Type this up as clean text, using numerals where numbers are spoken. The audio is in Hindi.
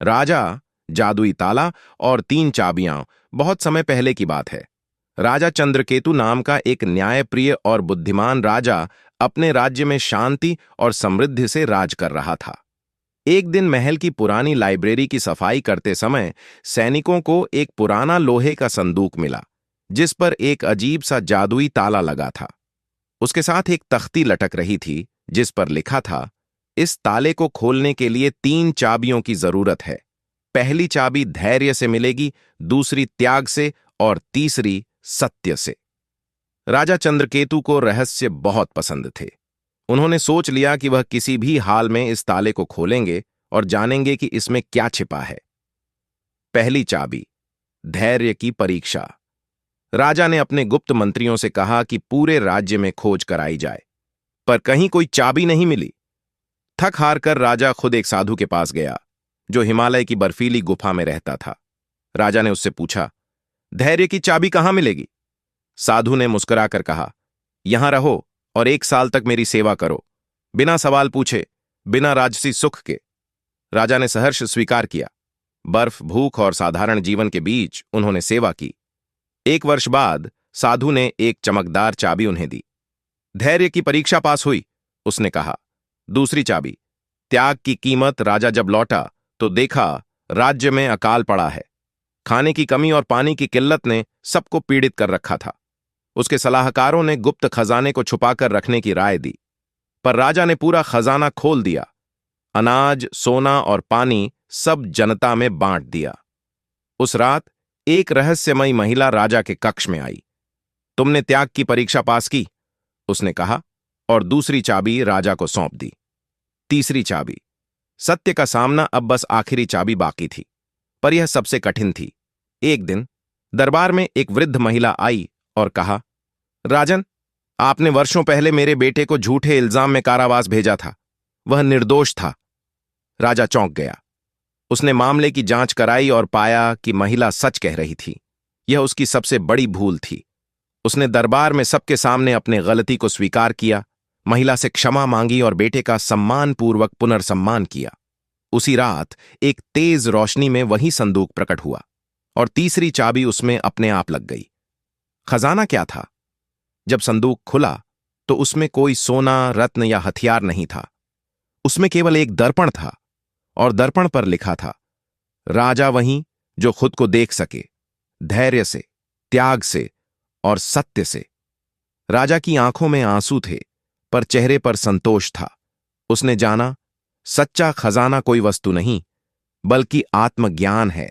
राजा, जादुई ताला और 3 चाबियां। बहुत समय पहले की बात है। राजा चंद्रकेतु नाम का एक न्यायप्रिय और बुद्धिमान राजा अपने राज्य में शांति और समृद्धि से राज कर रहा था। एक दिन महल की पुरानी लाइब्रेरी की सफाई करते समय सैनिकों को एक पुराना लोहे का संदूक मिला, जिस पर एक अजीब सा जादुई ताला लगा था। उसके साथ एक तख्ती लटक रही थी, जिस पर लिखा था, इस ताले को खोलने के लिए 3 चाबियों की जरूरत है। पहली चाबी धैर्य से मिलेगी, दूसरी त्याग से और तीसरी सत्य से। राजा चंद्रकेतु को रहस्य बहुत पसंद थे। उन्होंने सोच लिया कि वह किसी भी हाल में इस ताले को खोलेंगे और जानेंगे कि इसमें क्या छिपा है। पहली चाबी, धैर्य की परीक्षा। राजा ने अपने गुप्त मंत्रियों से कहा कि पूरे राज्य में खोज कराई जाए, पर कहीं कोई चाबी नहीं मिली। थक हार कर राजा खुद एक साधु के पास गया, जो हिमालय की बर्फीली गुफा में रहता था। राजा ने उससे पूछा, धैर्य की चाबी कहां मिलेगी? साधु ने मुस्कुराकर कहा, यहां रहो और 1 साल तक मेरी सेवा करो, बिना सवाल पूछे, बिना राजसी सुख के। राजा ने सहर्ष स्वीकार किया। बर्फ, भूख और साधारण जीवन के बीच उन्होंने सेवा की। 1 वर्ष बाद साधु ने एक चमकदार चाबी उन्हें दी। धैर्य की परीक्षा पास हुई, उसने कहा। दूसरी चाबी, त्याग की कीमत। राजा जब लौटा तो देखा राज्य में अकाल पड़ा है। खाने की कमी और पानी की किल्लत ने सबको पीड़ित कर रखा था। उसके सलाहकारों ने गुप्त खजाने को छुपाकर रखने की राय दी, पर राजा ने पूरा खजाना खोल दिया। अनाज, सोना और पानी सब जनता में बांट दिया। उस रात एक रहस्यमयी महिला राजा के कक्ष में आई। तुमने त्याग की परीक्षा पास की, उसने कहा, और दूसरी चाबी राजा को सौंप दी। तीसरी चाबी, सत्य का सामना। अब बस आखिरी चाबी बाकी थी, पर यह सबसे कठिन थी। एक दिन दरबार में एक वृद्ध महिला आई और कहा, राजन, आपने वर्षों पहले मेरे बेटे को झूठे इल्जाम में कारावास भेजा था। वह निर्दोष था। राजा चौंक गया। उसने मामले की जांच कराई और पाया कि महिला सच कह रही थी। यह उसकी सबसे बड़ी भूल थी। उसने दरबार में सबके सामने अपने गलती को स्वीकार किया, महिला से क्षमा मांगी और बेटे का सम्मानपूर्वक पुनर्सम्मान किया। उसी रात एक तेज रोशनी में वही संदूक प्रकट हुआ और तीसरी चाबी उसमें अपने आप लग गई। खजाना क्या था? जब संदूक खुला तो उसमें कोई सोना, रत्न या हथियार नहीं था। उसमें केवल एक दर्पण था और दर्पण पर लिखा था, राजा वहीं जो खुद को देख सके, धैर्य से, त्याग से और सत्य से। राजा की आंखों में आंसू थे, पर चेहरे पर संतोष था। उसने जाना, सच्चा खजाना कोई वस्तु नहीं, बल्कि आत्मज्ञान है।